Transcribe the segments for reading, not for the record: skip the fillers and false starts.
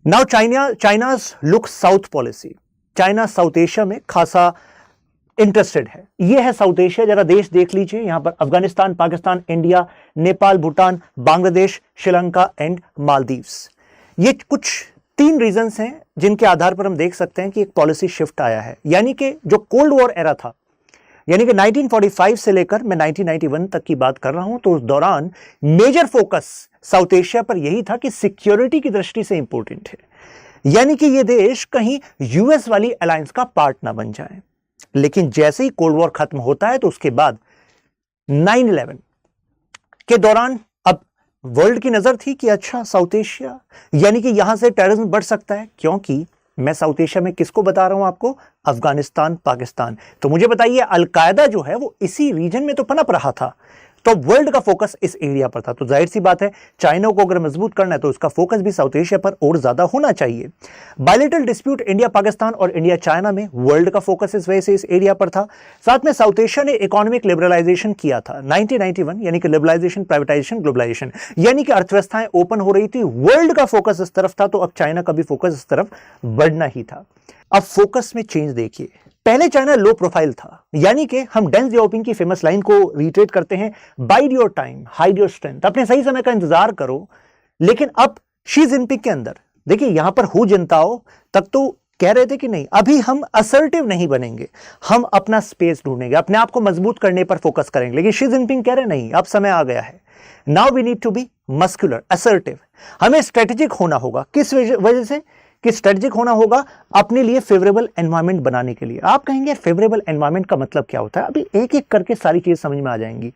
Now China's look south policy. China south Asia में खासा interested है। यह है साउथ एशिया, जरा देश देख लीजिए। यहां पर अफगानिस्तान, पाकिस्तान, इंडिया, नेपाल, भूटान, बांग्लादेश, श्रीलंका एंड मालदीव्स। ये कुछ 3 रीजंस हैं जिनके आधार पर हम देख सकते हैं कि एक पॉलिसी शिफ्ट आया है। यानी कि जो कोल्ड वॉर एरा था, यानी कि 1945 से लेकर मैं 1991 तक की बात कर रहा हूं, तो उस दौरान मेजर फोकस साउथ एशिया पर यही था कि सिक्योरिटी की दृष्टि से इंपॉर्टेंट है, यानी कि ये देश कहीं यूएस वाली अलायंस का पार्ट ना बन जाए। लेकिन जैसे ही कोल्ड वॉर खत्म होता है तो उसके बाद 9/11 के दौरान अब वर्ल्ड की नजर थी कि अच्छा साउथ एशिया, यानी कि यहां से टेररिज्म बढ़ सकता है। क्योंकि मैं साउथ एशिया में किसको बता रहा हूं आपको? अफगानिस्तान, पाकिस्तान। तो मुझे बताइए, अलकायदा जो है वो इसी रीजन में तो पनप रहा था, तो वर्ल्ड का फोकस इस एरिया पर था। तो जाहिर सी बात है, चाइना को अगर मजबूत करना है तो उसका फोकस भी साउथ एशिया पर और ज्यादा होना चाहिए। बायलैटरल डिस्प्यूट इंडिया पाकिस्तान और इंडिया चाइना में वर्ल्ड का फोकस इस वजह से इस एरिया पर था। साथ में साउथ एशिया ने इकोनॉमिक लिबरलाइजेशन किया था 1991, यानी कि लिबरलाइजेशन, प्राइवेटाइजेशन, ग्लोबलाइजेशन, यानी कि अर्थव्यवस्थाएं ओपन हो रही थी। वर्ल्ड का फोकस इस तरफ था, तो अब चाइना का भी फोकस इस तरफ बढ़ना ही था। अब फोकस में चेंज देखिए। पहले चाइना लो प्रोफाइल था, यानी कि हम डेंग जियाओपिंग की फेमस लाइन को रिट्रेट करते हैं, wide your time, hide your strength. अपने सही समय का इंतजार करो। लेकिन अब शी जिनपिंग के अंदर देखिए, यहां पर हु जिनताओ तक तो कह रहे थे कि नहीं, अभी हम असर्टिव नहीं बनेंगे, हम अपना स्पेस ढूंढेंगे, अपने आप को मजबूत करने पर फोकस करेंगे। लेकिन शी जिनपिंग कह रहे नहीं, अब समय आ गया है, now we need to be muscular, assertive. हमें स्ट्रेटेजिक होना होगा। किस वजह से कि स्ट्रेटेजिक होना होगा? अपने लिए फेवरेबल एनवायरनमेंट बनाने के लिए। आप कहेंगे फेवरेबल एनवायरनमेंट का मतलब क्या होता है? अभी एक एक करके सारी चीज समझ में आ जाएंगी।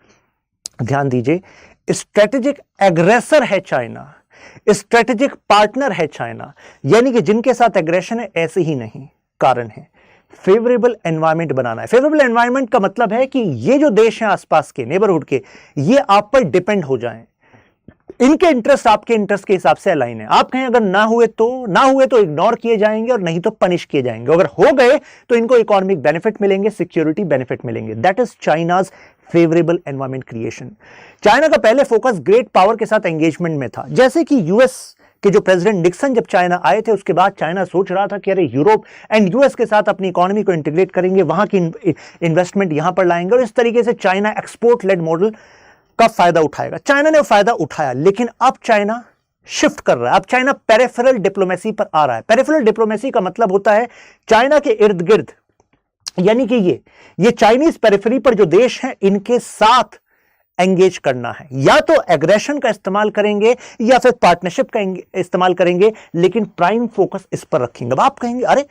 ध्यान दीजिए, स्ट्रेटेजिक एग्रेसर है चाइना, स्ट्रेटेजिक पार्टनर है चाइना, यानी कि जिनके साथ एग्रेशन है, ऐसे ही नहीं, कारण है फेवरेबल एनवायरनमेंट बनाना है। फेवरेबल एनवायरनमेंट का मतलब है कि ये जो देश हैं आसपास के, नेबरहुड के, ये आप पर डिपेंड हो जाएं, इनके इंटरेस्ट आपके इंटरेस्ट के हिसाब से अलाइन है। आप कहें अगर ना हुए तो इग्नोर किए जाएंगे और नहीं तो पनिश किए जाएंगे। अगर हो गए तो इनको इकोनॉमिक बेनिफिट मिलेंगे, सिक्योरिटी बेनिफिट मिलेंगे। That is China's favourable environment creation. China का पहले फोकस ग्रेट पावर के साथ एंगेजमेंट में था। जैसे कि यूएस के जो प्रेसिडेंट निक्सन जब चाइना आए थे, उसके बाद चाइना सोच रहा था कि अरे यूरोप एंड यूएस के साथ अपनी इकोनॉमी को इंटीग्रेट करेंगे, वहां की इन्वेस्टमेंट यहां पर लाएंगे, और इस तरीके से चाइना एक्सपोर्ट लेड मॉडल का फायदा उठाएगा। चाइना ने फायदा उठाया, लेकिन अब चाइना शिफ्ट कर रहा है। अब चाइना पेरिफेरल डिप्लोमेसी पर आ रहा है। पेरिफेरल डिप्लोमेसी का मतलब होता है चाइना के इर्द गिर्द, यानी कि ये चाइनीज पेरिफेरी पर जो देश हैं, इनके साथ एंगेज करना है। या तो एग्रेशन का इस्तेमाल करेंगे या फिर पार्टनरशिप का इस्तेमाल करेंगे, लेकिन प्राइम फोकस इस पर रखेंगे। अब आप कहेंगे अरे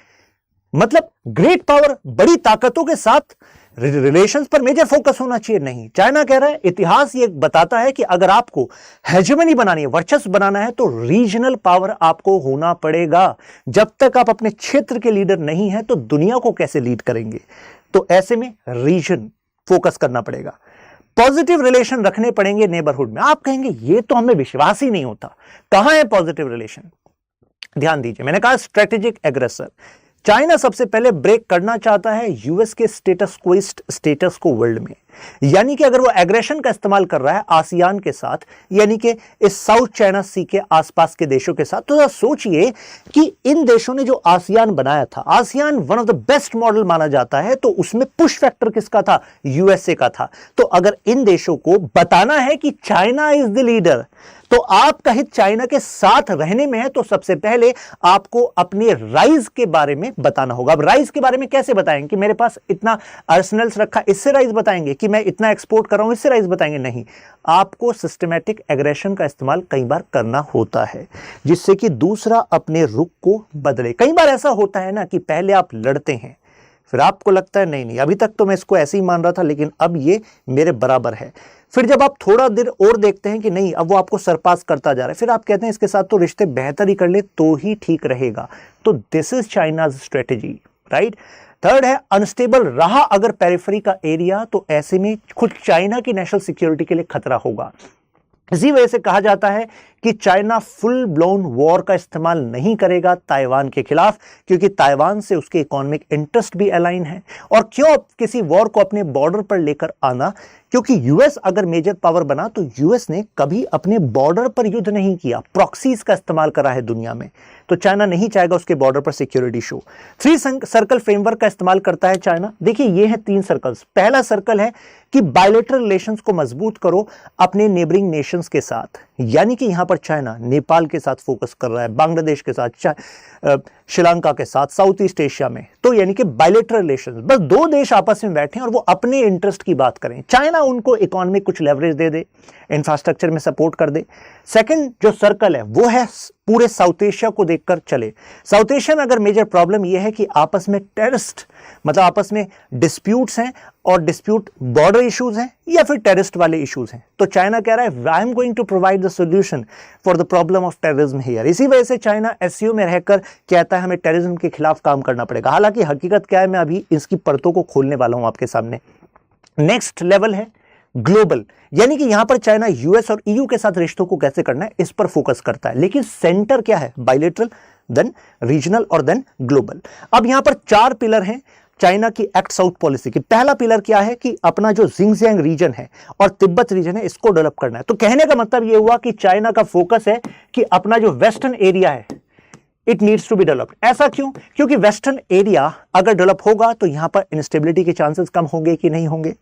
मतलब ग्रेट पावर, बड़ी ताकतों के साथ रिलेशंस पर मेजर फोकस होना चाहिए। नहीं, चाइना कह रहा है, इतिहास ये बताता है कि अगर आपको हेजेमनी बनानी है, वर्चस्व बनाना है, तो रीजनल पावर आपको होना पड़ेगा। जब तक आप अपने क्षेत्र के लीडर नहीं हैं, तो दुनिया को कैसे लीड करेंगे? तो ऐसे में रीजन फोकस करना पड़ेगा, पॉजिटिव रिलेशन रखने पड़ेंगे नेबरहुड में। आप कहेंगे ये तो हमें विश्वास ही नहीं होता, कहां है पॉजिटिव रिलेशन? ध्यान दीजिए, मैंने कहा स्ट्रेटेजिक एग्रेसर। चाइना सबसे पहले ब्रेक करना चाहता है यूएस के स्टेटस को वर्ल्ड में, यानी कि अगर वो एग्रेशन का इस्तेमाल कर रहा है आसियान के साथ, यानी कि इस साउथ चाइना सी के आसपास के देशों के साथ, तो सोचिए कि इन देशों ने जो आसियान बनाया था, ASEAN one of the best model माना जाता है, तो उसमें पुश फैक्टर किसका था? यूएसए का था। तो अगर इन देशों को बताना है कि चाइना इज द लीडर, तो आपका हित चाइना के साथ रहने में है, तो सबसे पहले आपको अपने राइज के बारे में बताना होगा। अब राइज के बारे में कैसे बताएंगे कि मेरे पास इतना आर्सेनल्स रखा, इससे राइज बताएंगे कि मैं इतना एक्सपोर्ट कर रहा हूं, इससे राइज बताएंगे? नहीं, आपको सिस्टमैटिक एग्रेशन का इस्तेमाल कई बार करना होता है, जिससे कि दूसरा अपने रुख को बदले। कई बार ऐसा होता है ना कि पहले आप लड़ते हैं, फिर आपको लगता है नहीं, अभी तक तो मैं इसको ऐसे ही मान रहा था, लेकिन अब ये मेरे बराबर है। फिर जब आप थोड़ा देर और देखते हैं कि नहीं, अब वो आपको सरपास करता जा रहा है, फिर आप कहते हैं इसके साथ तो रिश्ते बेहतर ही कर ले तो ही ठीक रहेगा। तो this is China's strategy, right. Third है अनस्टेबल रहा अगर पेरिफेरी का एरिया, तो ऐसे में खुद चाइना की नेशनल सिक्योरिटी के लिए खतरा होगा। इसी वजह से कहा जाता है कि चाइना फुल ब्लोन वॉर का इस्तेमाल नहीं करेगा ताइवान के खिलाफ, क्योंकि ताइवान से उसके इकोनॉमिक इंटरेस्ट भी अलाइन है। और क्यों किसी वॉर को अपने बॉर्डर पर लेकर आना, क्योंकि यूएस अगर मेजर पावर बना तो यूएस ने कभी अपने बॉर्डर पर युद्ध नहीं किया, प्रॉक्सीज का इस्तेमाल करा है दुनिया में, तो चाइना नहीं चाहेगा उसके बॉर्डर पर सिक्योरिटी शो। 3 सर्कल फ्रेमवर्क का इस्तेमाल करता है चाइना। देखिए ये है 3 सर्कल्स। पहला सर्कल है कि बायलैटरल रिलेशंस को मजबूत करो अपने नेबरिंग नेशंस के साथ, यानी कि यहां पर चाइना नेपाल के साथ फोकस कर रहा है, बांग्लादेश के साथ, श्रीलंका के साथ, साउथ ईस्ट एशिया में। तो यानी कि बायलैटरल रिलेशंस, बस 2 देश आपस में बैठे और वो अपने इंटरेस्ट की बात करें, चाइना उनको इकोनॉमिक कुछ लेवरेज दे दे, इंफ्रास्ट्रक्चर में सपोर्ट कर दे। सेकंड जो सर्कल है वो है पूरे साउथ एशिया को देखकर चले। साउथ एशिया में अगर मेजर प्रॉब्लम यह है कि आपस में टेररिस्ट, मतलब आपस में डिस्प्यूट्स हैं, और डिस्प्यूट बॉर्डर इश्यूज हैं या फिर टेररिस्ट वाले इश्यूज हैं, तो चाइना कह रहा है I am going to provide the solution for the problem of terrorism here. इसी वजह से चाइना एससीओ में रहकर कहता है हमें टेररिज्म के खिलाफ काम करना पड़ेगा। हालांकि हकीकत क्या है, मैं अभी इसकी परतों को खोलने वाला हूं आपके सामने। नेक्स्ट लेवल है ग्लोबल, यानी कि यहां पर चाइना यूएस और ईयू के साथ रिश्तों को कैसे करना है इस पर फोकस करता है, लेकिन सेंटर क्या है, बायलैटरल, देन रीजनल और देन ग्लोबल। अब यहां पर 4 पिलर हैं चाइना की एक्ट साउथ पॉलिसी की। पहला पिलर क्या है कि अपना जो जिंगजियांग रीजन है और तिब्बत रीजन है इसको डेवलप करना है। तो कहने का मतलब यह हुआ कि चाइना का फोकस है कि अपना जो वेस्टर्न एरिया है it needs to be developed. ऐसा क्यों? क्योंकि वेस्टर्न एरिया अगर डेवलप होगा तो यहां पर इंस्टेबिलिटी के चांसेस कम होंगे कि नहीं होंगे,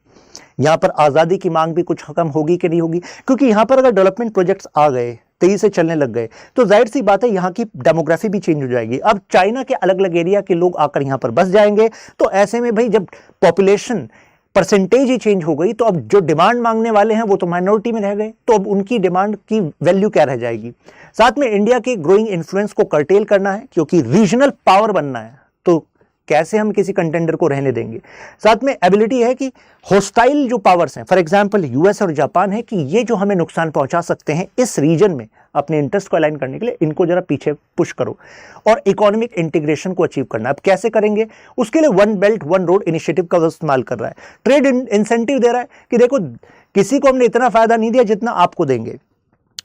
यहां पर आजादी की मांग भी कुछ कम होगी कि नहीं होगी, क्योंकि यहां पर अगर डेवलपमेंट प्रोजेक्ट्स आ गए, तेजी से चलने लग गए, तो जाहिर सी बात है यहां की डेमोग्राफी भी चेंज हो जाएगी। अब चाइना के अलग अलग एरिया के लोग आकर यहां पर बस जाएंगे, तो ऐसे में भाई जब पॉपुलेशन परसेंटेज ही चेंज हो गई तो अब जो डिमांड मांगने वाले हैं वो तो माइनॉरिटी में रह गए, तो अब उनकी डिमांड की वैल्यू क्या रह जाएगी। साथ में इंडिया के ग्रोइंग इन्फ्लुएंस को कर्टेल करना है, क्योंकि रीजनल पावर बनना है, तो कैसे हम किसी कंटेंडर को रहने देंगे। साथ में एबिलिटी है कि होस्टाइल जो पावर्स हैं, फॉर एग्जांपल यूएस और जापान है, कि ये जो हमें नुकसान पहुंचा सकते हैं इस रीजन में अपने इंटरेस्ट को अलाइन करने के लिए इनको जरा पीछे पुश करो। और इकोनॉमिक इंटीग्रेशन को अचीव करना, अब कैसे करेंगे, उसके लिए one belt one road initiative का इस्तेमाल कर रहा है। ट्रेड इंसेंटिव दे रहा है कि देखो किसी को हमने इतना फायदा नहीं दिया जितना आपको देंगे,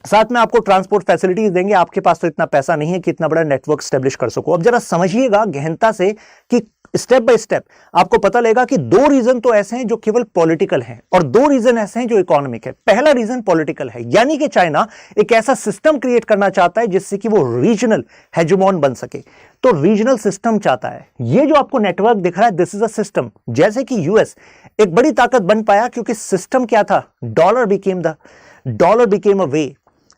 साथ में आपको ट्रांसपोर्ट फैसिलिटीज देंगे, आपके पास तो इतना पैसा नहीं है कि इतना बड़ा नेटवर्क स्टैब्लिश कर सको। अब जरा समझिएगा गहनता से कि स्टेप बाय स्टेप आपको पता लगेगा कि 2 रीजन तो ऐसे हैं जो केवल पॉलिटिकल हैं और 2 रीजन ऐसे हैं जो इकोनॉमिक है। पहला रीजन पॉलिटिकल है, यानी कि चाइना एक ऐसा सिस्टम क्रिएट करना चाहता है जिससे कि वो रीजनल हेजुमॉन बन सके, तो रीजनल सिस्टम चाहता है। ये जो आपको नेटवर्क दिख रहा है दिस इज अ सिस्टम। जैसे कि यूएस एक बड़ी ताकत बन पाया क्योंकि सिस्टम क्या था, dollar became a way,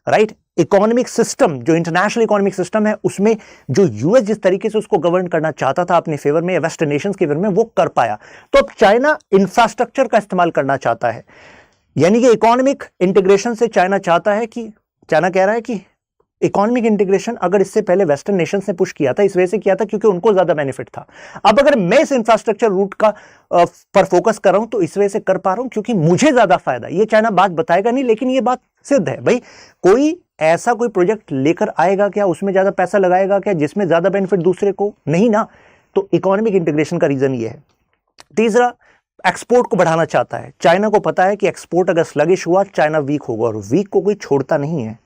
right. Economic system जो इंटरनेशनल इकोनॉमिक सिस्टम है उसमें जो यूएस जिस तरीके से उसको गवर्न करना चाहता था अपने फेवर में या वेस्टर्न नेशंस के फेवर में, वो कर पाया। तो अब चाइना इंफ्रास्ट्रक्चर का इस्तेमाल करना चाहता है, यानी कि इकोनॉमिक इंटीग्रेशन से चाइना चाहता है कि, चाइना कह रहा है कि इकोनॉमिक इंटीग्रेशन अगर इससे पहले वेस्टर्न नेशंस ने पुश किया था, इस वजह से किया था क्योंकि उनको ज्यादा बेनिफिट था। अब अगर मैं इस इंफ्रास्ट्रक्चर रूट का पर फोकस कर रहा हूं तो इस वजह से कर पा रहा हूं क्योंकि मुझे ज्यादा फायदा। ये चाइना बात बताएगा नहीं, लेकिन ये बात सिद्ध है भाई। कोई ऐसा कोई प्रोजेक्ट लेकर आएगा क्या, उसमें ज्यादा पैसा लगाएगा क्या जिसमें ज्यादा बेनिफिट दूसरे को, नहीं ना। तो इकोनॉमिक इंटीग्रेशन का रीजन ये है। तीसरा, एक्सपोर्ट को बढ़ाना चाहता है। चाइना को पता है कि एक्सपोर्ट अगर स्लगिश हुआ चाइना वीक होगा, और वीक को कोई छोड़ता नहीं है।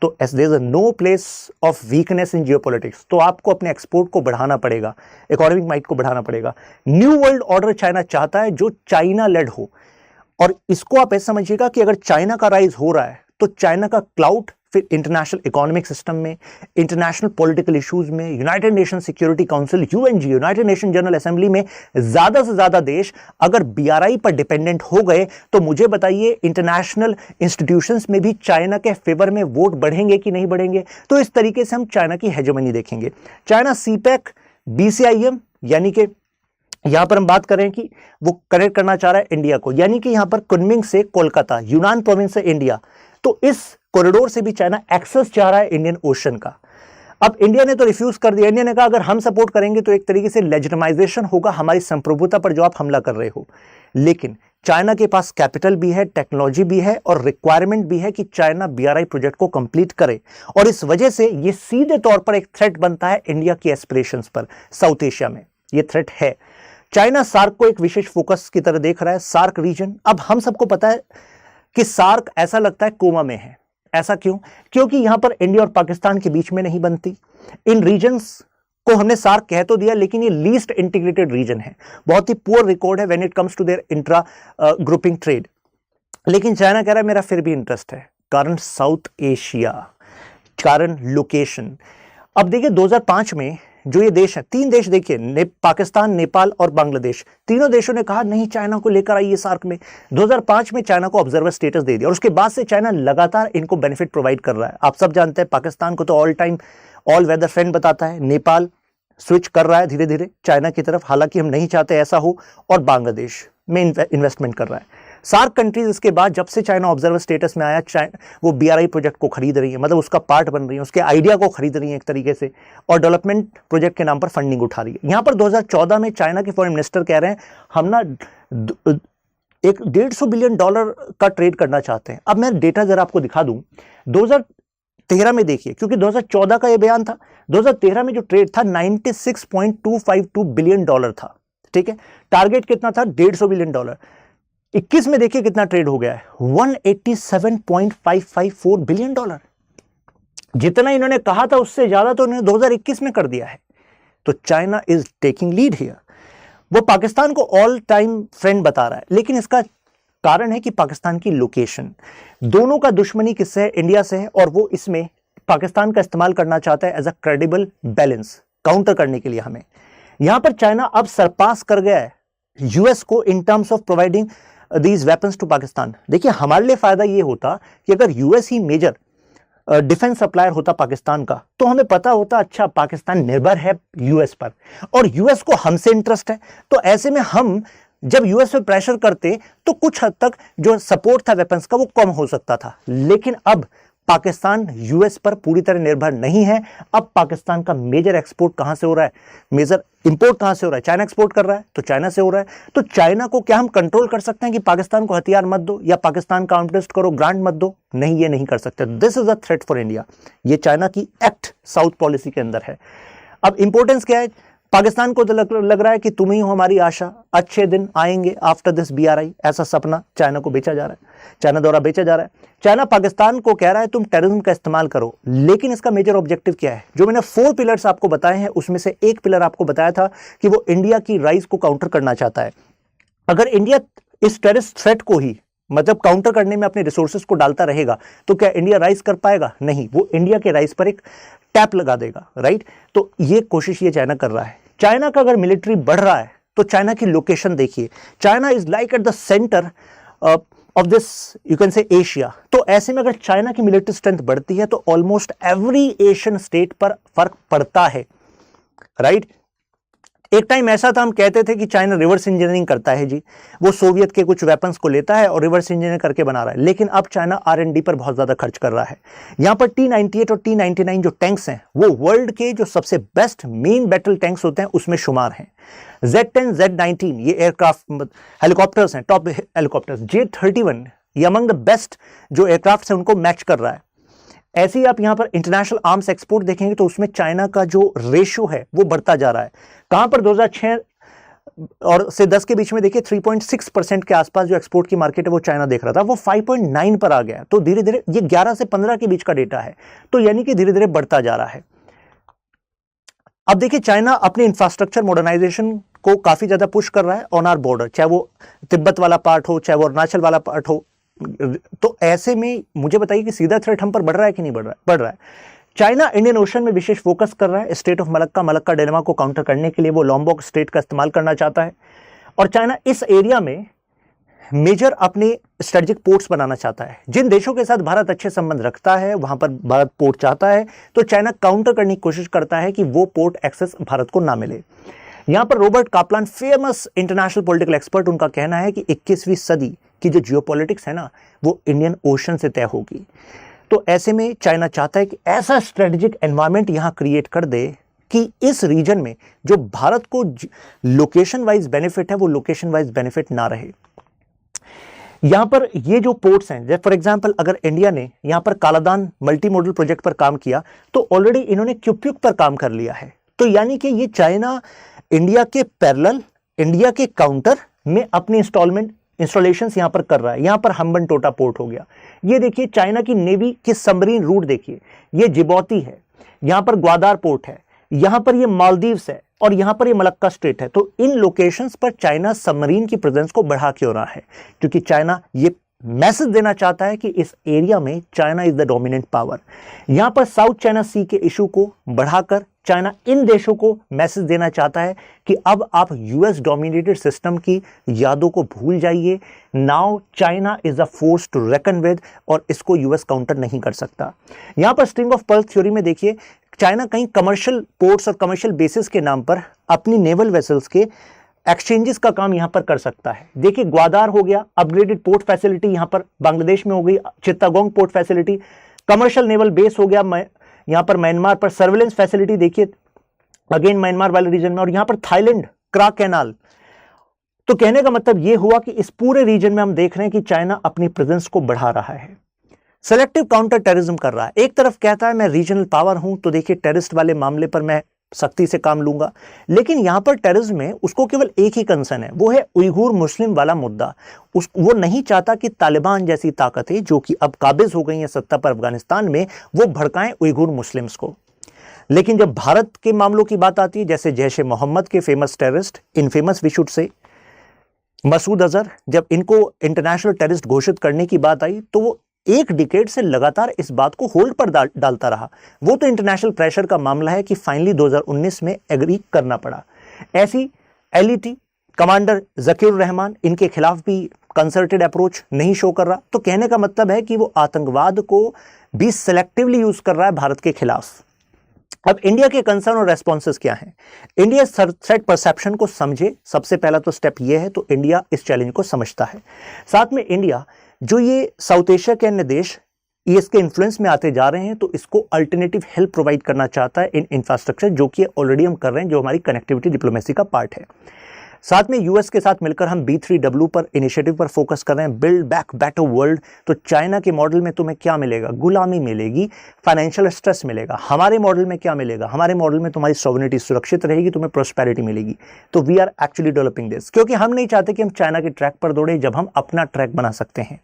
तो there is no place of weakness in geopolitics. तो आपको अपने एक्सपोर्ट को बढ़ाना पड़ेगा, इकोनॉमिक माइट को बढ़ाना पड़ेगा। न्यू वर्ल्ड ऑर्डर चाइना चाहता है जो चाइना लेड हो, और इसको आप ऐसा समझिएगा कि अगर चाइना का राइज हो रहा है तो चाइना का क्लाउड फिर इंटरनेशनल इकोनॉमिक सिस्टम में, इंटरनेशनल पॉलिटिकल इश्यूज में, United nation security council यूएनजी, United nation general assembly में ज्यादा से ज्यादा देश अगर बीआरआई पर डिपेंडेंट हो गए तो मुझे बताइए इंटरनेशनल इंस्टीट्यूशंस में भी चाइना के फेवर में वोट बढ़ेंगे कि नहीं बढ़ेंगे। तो इस तरीके से हम चाइना की हेजेमनी देखेंगे। चाइना सीपैक, बीसीआईएम, यानी कि यहां पर हम बात करें कि वो कनेक्ट करना चाह रहा है इंडिया को, यानी कि यहां पर कुनमिंग से कोलकाता, यूनान प्रोविंस से इंडिया, तो इस कॉरिडोर से भी चाइना एक्सेस चाह रहा है इंडियन ओशन का। अब इंडिया ने तो रिफ्यूज कर दिया। इंडिया ने कहा अगर हम सपोर्ट करेंगे तो एक तरीके से लेजिटिमाइजेशन होगा हमारी संप्रभुता पर जो आप हमला कर रहे हो। लेकिन चाइना के पास कैपिटल भी है, टेक्नोलॉजी भी है और रिक्वायरमेंट भी है कि चाइना बीआरआई प्रोजेक्ट को कंप्लीट करे, और इस वजह से यह सीधे तौर पर एक थ्रेट बनता है इंडिया की एस्पिरेशंस पर। साउथ एशिया में यह थ्रेट है। चाइना सार्क को एक विशेष फोकस की तरह देख रहा है, सार्क रीजन। अब हम सबको पता है कि सार्क ऐसा लगता है कोमा में है, ऐसा क्यों? क्योंकि यहां पर इंडिया और पाकिस्तान के बीच में नहीं बनती। इन रीजन्स को हमने सार्क कह तो दिया, लेकिन ये लीस्ट इंटीग्रेटेड रीजन है, बहुत ही पुअर रिकॉर्ड है when it comes to their intra grouping trade. लेकिन चाइना कह रहा है मेरा फिर भी इंटरेस्ट है, कारण साउथ एशिया, कारण लोकेशन। अब देखिए 2005 में जो ये देश है, 3 देश देखिए, पाकिस्तान, नेपाल और बांग्लादेश, तीनों देशों ने कहा नहीं चाइना को लेकर आइए सार्क में। 2005 में चाइना को ऑब्जर्वर स्टेटस दे दिया और उसके बाद से चाइना लगातार इनको बेनिफिट प्रोवाइड कर रहा है। आप सब जानते हैं पाकिस्तान को तो all time all weather friend बताता है, नेपाल स्विच कर रहा है धीरे धीरे चाइना की तरफ, हालांकि हम नहीं चाहते ऐसा हो, और बांग्लादेश में इन्वेस्टमेंट कर रहा है। सार्क कंट्रीज इसके बाद जब से चाइना ऑब्जर्वर स्टेटस में आया, वो BRI प्रोजेक्ट को खरीद रही है, मतलब उसका पार्ट बन रही है, उसके आइडिया को खरीद रही है एक तरीके से, और डेवलपमेंट प्रोजेक्ट के नाम पर फंडिंग उठा रही है। यहां पर 2014 में चाइना के फॉरेन मिनिस्टर कह रहे हैं हम ना एक $150 बिलियन का ट्रेड करना चाहते हैं। अब मैं डेटा जरा आपको दिखा दूं, 2013 में देखिए, क्योंकि 2014 का यह बयान था, 2013 में जो ट्रेड था $96.252 बिलियन था, ठीक है। टारगेट कितना था? $150 बिलियन। 21 में देखिए कितना ट्रेड हो गया है, $187.554 बिलियन। जितना इन्होंने कहा था उससे ज्यादा तो इन्होंने 2021 में कर दिया है। तो China is taking lead here. वो पाकिस्तान को ऑल टाइम फ्रेंड बता रहा है, लेकिन इसका कारण है कि पाकिस्तान की लोकेशन, दोनों का दुश्मनी किससे है? इंडिया से है, और वो इसमें पाकिस्तान का इस्तेमाल करना चाहता है as a credible balance, counter करने के लिए हमें। यहां पर चाइना अब सरपास कर गया है यूएस को in terms of providing these weapons to Pakistan. देखिए हमारे लिए फायदा ये होता कि अगर यूएस ही मेजर डिफेंस सप्लायर होता पाकिस्तान का, तो हमें पता होता अच्छा पाकिस्तान निर्भर है यूएस पर, और यूएस को हमसे इंटरेस्ट है। तो ऐसे में हम जब यूएस पे प्रेशर करते तो कुछ हद तक जो सपोर्ट था वेपन्स का वो कम हो सकता था। लेकिन अब पाकिस्तान यूएस पर पूरी तरह निर्भर नहीं है। अब पाकिस्तान का मेजर एक्सपोर्ट कहां से हो रहा है? मेजर इंपोर्ट कहां से हो रहा है? चाइना एक्सपोर्ट कर रहा है, तो चाइना से हो रहा है। तो चाइना को क्या हम कंट्रोल कर सकते हैं कि पाकिस्तान को हथियार मत दो या पाकिस्तान का इंटरेस्ट करो, ग्रांट मत दो? नहीं, ये नहीं कर सकते। This is a threat for India. ये चाइना की एक्ट साउथ पॉलिसी के अंदर है। अब इंपॉर्टेंस क्या है? पाकिस्तान को तो लग रहा है कि तुम ही हो हमारी आशा, अच्छे दिन आएंगे आफ्टर दिस BRI, ऐसा सपना चाइना को बेचा जा रहा है, चाइना द्वारा बेचा जा रहा है। चाइना पाकिस्तान को कह रहा है तुम टेररिज्म का इस्तेमाल करो, लेकिन इसका मेजर ऑब्जेक्टिव क्या है? जो मैंने 4 पिलर्स आपको बताए हैं उसमें से एक पिलर आपको बताया था कि वो इंडिया की राइज को काउंटर करना चाहता है। अगर इंडिया इस टेररिस्ट थ्रेट को ही मतलब काउंटर करने में अपने रिसोर्सेज को डालता रहेगा तो क्या इंडिया राइज कर पाएगा? नहीं, वो इंडिया के राइज पर एक टैप लगा देगा, राइट। तो ये कोशिश ये चाइना कर रहा है। चाइना का अगर मिलिट्री बढ़ रहा है तो चाइना की लोकेशन देखिए, China is like at the centre of this you can say Asia. तो ऐसे में अगर चाइना की मिलिट्री स्ट्रेंथ बढ़ती है तो ऑलमोस्ट एवरी एशियन स्टेट पर फर्क पड़ता है, राइट। एक टाइम ऐसा था हम कहते थे कि चाइना रिवर्स इंजीनियरिंग करता है जी, वो सोवियत के कुछ वेपन्स को लेता है और रिवर्स इंजीनियरिंग करके बना रहा है। लेकिन अब चाइना R&D पर बहुत ज्यादा खर्च कर रहा है। यहां पर T-98 और T-99 जो टैंक्स हैं वो वर्ल्ड के जो सबसे बेस्ट मेन बैटल टैंक्स होते हैं उसमें शुमार हैं। Z-10, Z-19 ये एयरक्राफ्ट हेलीकॉप्टर्स हैं, टॉप हेलीकॉप्टर्स। J-31 ये अमंग द बेस्ट जो एयरक्राफ्ट है उनको मैच कर रहा है। ऐसे ही आप यहां पर इंटरनेशनल आर्म्स एक्सपोर्ट देखेंगे तो उसमें चाइना का जो रेशियो है वो बढ़ता जा रहा है। कहां पर 2006 और से 10 के बीच में देखिए 3.6% के आसपास जो एक्सपोर्ट की मार्केट है वो चाइना देख रहा था, वो 5.9 पर आ गया। तो धीरे धीरे ये 11 से 15 के बीच का डेटा है, तो यानी कि धीरे धीरे बढ़ता जा रहा है। अब देखिए चाइना अपने इंफ्रास्ट्रक्चर मॉडर्नाइजेशन को काफी ज्यादा पुश कर रहा है ऑन आर बॉर्डर, चाहे वो तिब्बत वाला पार्ट हो, चाहे वो अरुणाचल वाला पार्ट हो। तो ऐसे में मुझे बताइए कि सीधा थ्रेट हम पर बढ़ रहा है कि नहीं बढ़ रहा है? बढ़ रहा है। चाइना इंडियन ओशन में विशेष फोकस कर रहा है। स्टेट ऑफ मलक्का डिलेमा को काउंटर करने के लिए वो लॉम्बॉक स्टेट का इस्तेमाल करना चाहता है, और चाइना इस एरिया में मेजर अपने स्ट्रेटेजिक पोर्ट्स बनाना चाहता है। जिन देशों के साथ भारत अच्छे संबंध रखता है वहां पर भारत पोर्ट चाहता है, तो चाइना काउंटर करने की कोशिश करता है कि वो पोर्ट एक्सेस भारत को ना मिले। यहां पर Robert Kaplan, famous international political expert, उनका कहना है कि 21वीं सदी की जो जियोपॉलिटिक्स है ना वो इंडियन ओशन से तय होगी। तो ऐसे में चाइना चाहता है कि ऐसा स्ट्रेटेजिक एनवायरनमेंट यहां क्रिएट कर दे कि इस रीजन में जो भारत को लोकेशन वाइज बेनिफिट है वो लोकेशन वाइज बेनिफिट ना रहे। यहां पर ये जो पोर्ट्स हैं, जैसे फॉर एग्जांपल अगर इंडिया ने यहां पर कालादान मल्टी मॉडल प्रोजेक्ट पर काम किया तो ऑलरेडी इन्होंने क्यूप्युक पर काम कर लिया है। तो यानी कि ये चाइना इंडिया के पैरेलल, इंडिया के काउंटर में अपनी इंस्टॉलमेंट इंस्टॉलेशंस यहां पर कर रहा है। यहां पर हम्बनटोटा पोर्ट हो गया, ये देखिए चाइना की नेवी की सबमरीन रूट देखिए, ये जिबौती है, यहां पर ग्वादार पोर्ट है, यहां पर ये मालदीव्स है और यहां पर ये मलक्का स्ट्रेट है। तो इन लोकेशंस पर चाइना सबमरीन की प्रेजेंस को बढ़ा क्यों रहा है? क्योंकि चाइना ये मैसेज देना चाहता है कि इस एरिया में China is the dominant power. यहां पर साउथ चाइना सी के इशू को बढ़ाकर चाइना इन देशों को मैसेज देना चाहता है कि अब आप यूएस डोमिनेटेड सिस्टम की यादों को भूल जाइए, now China is a force to reckon with, और इसको यूएस काउंटर नहीं कर सकता। यहां पर स्ट्रिंग ऑफ पर्ल थ्योरी में देखिए चाइना कहीं कमर्शियल पोर्ट्स और कमर्शियल बेसिस के नाम पर अपनी नेवल वेसल्स के एक्सचेंजेस का काम यहां पर कर सकता है। देखिए ग्वादार हो गया, अपग्रेडेड पोर्ट फैसिलिटी यहां पर बांग्लादेश में हो गई, Chittagong port facility, commercial naval base हो गया यहां पर म्यांमार पर, सर्वेलेंस फैसिलिटी देखिए अगेन म्यांमार वाले रीजन में, और यहां पर थाईलैंड क्रा कैनाल। तो कहने का मतलब यह हुआ कि इस पूरे रीजन में हम देख रहे हैं कि चाइना अपनी प्रेजेंस को बढ़ा रहा है, सेलेक्टिव काउंटर टेररिज्म कर रहा है। एक तरफ कहता है मैं रीजनल पावर हूं, तो देखिए टेररिस्ट वाले मामले पर मैं सख्ती से काम लूंगा, लेकिन यहां पर टेररिज्म में उसको केवल एक ही कंसर्न है, वो है उइगुर मुस्लिम वाला मुद्दा। वो नहीं चाहता कि तालिबान जैसी ताकतें जो कि अब काबिज हो गई हैं सत्ता पर अफगानिस्तान में, वो भड़काएं उइगुर मुस्लिम्स को। लेकिन जब भारत के मामलों की बात आती है, जैसे जैश ए मोहम्मद के famous terrorist, infamous we should say, Masood Azhar, जब इनको इंटरनेशनल टेररिस्ट घोषित करने की बात आई तो वो एक डिकेड से लगातार इस बात को होल्ड पर डालता रहा। वो तो इंटरनेशनल प्रेशर का मामला है कि फाइनली 2019 में एग्री करना पड़ा। ऐसी एलईटी कमांडर जकीर रहमान, इनके खिलाफ भी कंसर्टेड अप्रोच नहीं शो कर रहा। तो कहने का मतलब है कि वो आतंकवाद को भी सिलेक्टिवली यूज कर रहा है भारत के खिलाफ। अब इंडिया के कंसर्न और रेस्पॉन्सेस क्या हैं? इंडिया थ्रेट परसेप्शन को समझे, सबसे पहला तो स्टेप ये है, तो इंडिया इस चैलेंज को समझता है। साथ में इंडिया जो ये साउथ एशिया के अन्य देश ये इसके इन्फ्लुएंस में आते जा रहे हैं, तो इसको अल्टरनेटिव हेल्प प्रोवाइड करना चाहता है इन इंफ्रास्ट्रक्चर, जो कि ऑलरेडी हम कर रहे हैं, जो हमारी कनेक्टिविटी डिप्लोमेसी का पार्ट है। साथ में यूएस के साथ मिलकर हम B3W पर इनिशिएटिव पर फोकस कर रहे हैं, बिल्ड बैक बेटर वर्ल्ड। तो चाइना के मॉडल में तुम्हें क्या मिलेगा? गुलामी मिलेगी, फाइनेंशियल स्ट्रेस मिलेगा। हमारे मॉडल में क्या मिलेगा? हमारे मॉडल में तुम्हारी सॉवरेनिटी सुरक्षित रहेगी, तुम्हें प्रोस्पेरिटी मिलेगी। तो we are actually developing this, क्योंकि हम नहीं चाहते कि हम चाइना के ट्रैक पर दौड़े जब हम अपना ट्रैक बना सकते हैं।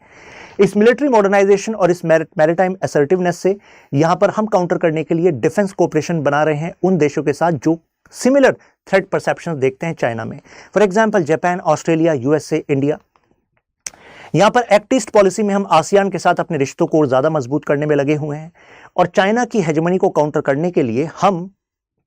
इस मिलिट्री मॉडर्नाइजेशन और इस मैरिटाइम असर्टिवनेस से यहां पर हम काउंटर करने के लिए डिफेंस कोऑपरेशन बना रहे हैं उन देशों के साथ जो सिमिलर थ्रेट परसेप्शन देखते हैं चाइना में। For example Japan, Australia, USA, India. यहां पर एक्ट ईस्ट पॉलिसी में हम आसियान के साथ अपने रिश्तों को और ज्यादा मजबूत करने में लगे हुए हैं, और चाइना की हेजेमनी को काउंटर करने के लिए हम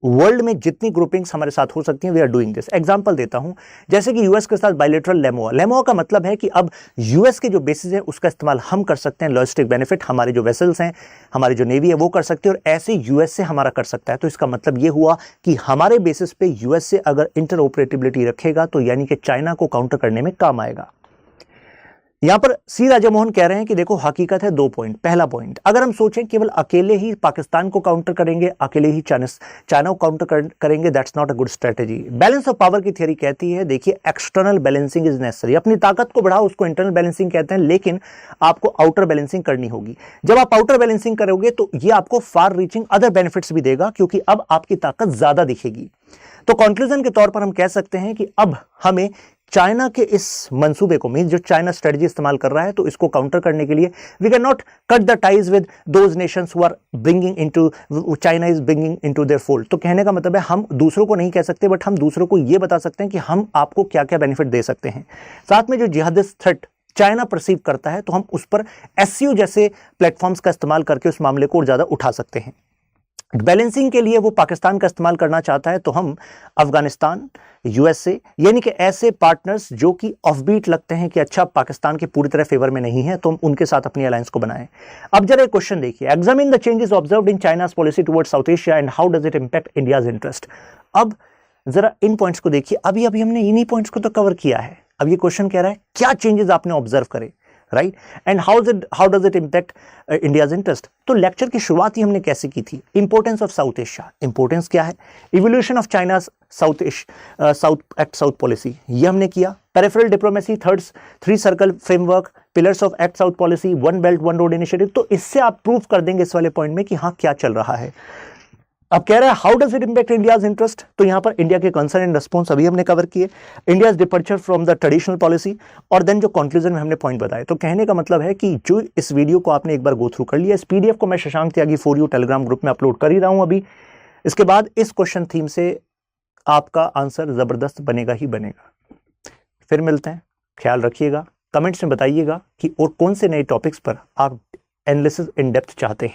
वर्ल्ड में जितनी ग्रुपिंग्स हमारे साथ हो सकती हैं we are doing this. Example देता हूं, जैसे कि यूएस के साथ बायलैटरल लेमोआ का मतलब है कि अब यूएस के जो बेसिस हैं उसका इस्तेमाल हम कर सकते हैं, लॉजिस्टिक बेनिफिट हमारे जो वेसल्स हैं, हमारी जो नेवी है वो कर सकते हैं, और ऐसे यूएस से हमारा कर सकता है। तो इसका मतलब ये हुआ कि हमारे बेसिस पे यूएस से अगर इंटरऑपरेटिबिलिटी रखेगा तो यानी कि चाइना को काउंटर करने में काम आएगा। यहां पर सी राजामोहन कह रहे हैं कि देखो हकीकत है 2 पॉइंट। पहला पॉइंट, अगर हम सोचें केवल अकेले ही पाकिस्तान को काउंटर करेंगे, अकेले ही चाइना को काउंटर करेंगे, that's not a good strategy. Balance of power की थ्योरी कहती है देखिए एक्सटर्नल बैलेंसिंग इज नेसेसरी। अपनी ताकत को बढ़ाओ, उसको इंटरनल बैलेंसिंग कहते हैं, लेकिन आपको आउटर बैलेंसिंग करनी होगी। जब आप आउटर बैलेंसिंग करोगे तो ये आपको फार रीचिंग अदर बेनिफिट्स भी देगा, क्योंकि अब आपकी ताकत ज्यादा दिखेगी। तो कंक्लूजन के तौर पर हम कह सकते हैं कि अब हमें चाइना के इस मंसूबे को, मीन जो चाइना स्ट्रेटजी इस्तेमाल कर रहा है, तो इसको काउंटर करने के लिए we can not cut the ties with those nations who are bringing into, China is bringing into their fold. तो कहने का मतलब है हम दूसरों को नहीं कह सकते, बट हम दूसरों को यह बता सकते हैं कि हम आपको क्या क्या बेनिफिट दे सकते हैं। साथ में जो जिहादिस्ट थ्रेट चाइना परसीव करता है, तो हम उस पर एससीओ जैसे प्लेटफॉर्म्स का इस्तेमाल करके उस मामले को और ज्यादा उठा सकते हैं। बैलेंसिंग के लिए वो पाकिस्तान का इस्तेमाल करना चाहता है, तो हम अफगानिस्तान, यूएसए, यानी कि ऐसे पार्टनर्स जो कि ऑफबीट लगते हैं कि अच्छा पाकिस्तान के पूरी तरह फेवर में नहीं है, तो हम उनके साथ अपनी अलायंस को बनाएं। अब जरा एक क्वेश्चन देखिए, examine the changes observed in China's policy towards south Asia and how does it impact India's interest. अब जरा इन पॉइंट्स को देखिए, अभी हमने इन्हीं पॉइंट्स को तो कवर किया है। अब ये क्वेश्चन कह रहा है क्या चेंजेस आपने ऑब्जर्व करे, right, and how does it impact India's interest. तो लेक्चर की शुरुआत ही हमने कैसे की थी? Importance of south Asia. Importance क्या है? Evolution of China south policy, ये हमने किया। Peripheral diplomacy, three circle framework, pillars of act south policy, one belt one road initiative. तो इससे आप प्रूव कर देंगे इस वाले पॉइंट में कि हाँ क्या चल रहा है। अब कह रहा है how does it impact India's interest, तो यहां पर इंडिया के कंसर्न एंड रिस्पॉन्स अभी हमने कवर किए, India's departure from the traditional policy, और देन जो कंक्लूजन में हमने पॉइंट बताए। तो कहने का मतलब है कि जो इस वीडियो को आपने एक बार गो थ्रू कर लिया, इस पीडीएफ को मैं शशांक त्यागी फॉर यू टेलीग्राम ग्रुप में अपलोड कर ही रहा हूं अभी। इसके बाद इस क्वेश्चन थीम से आपका आंसर जबरदस्त बनेगा ही बनेगा। फिर मिलते हैं, ख्याल रखिएगा, कमेंट्स में बताइएगा कि और कौन से नए टॉपिक्स पर आप एनालिसिस इन डेप्थ चाहते हैं।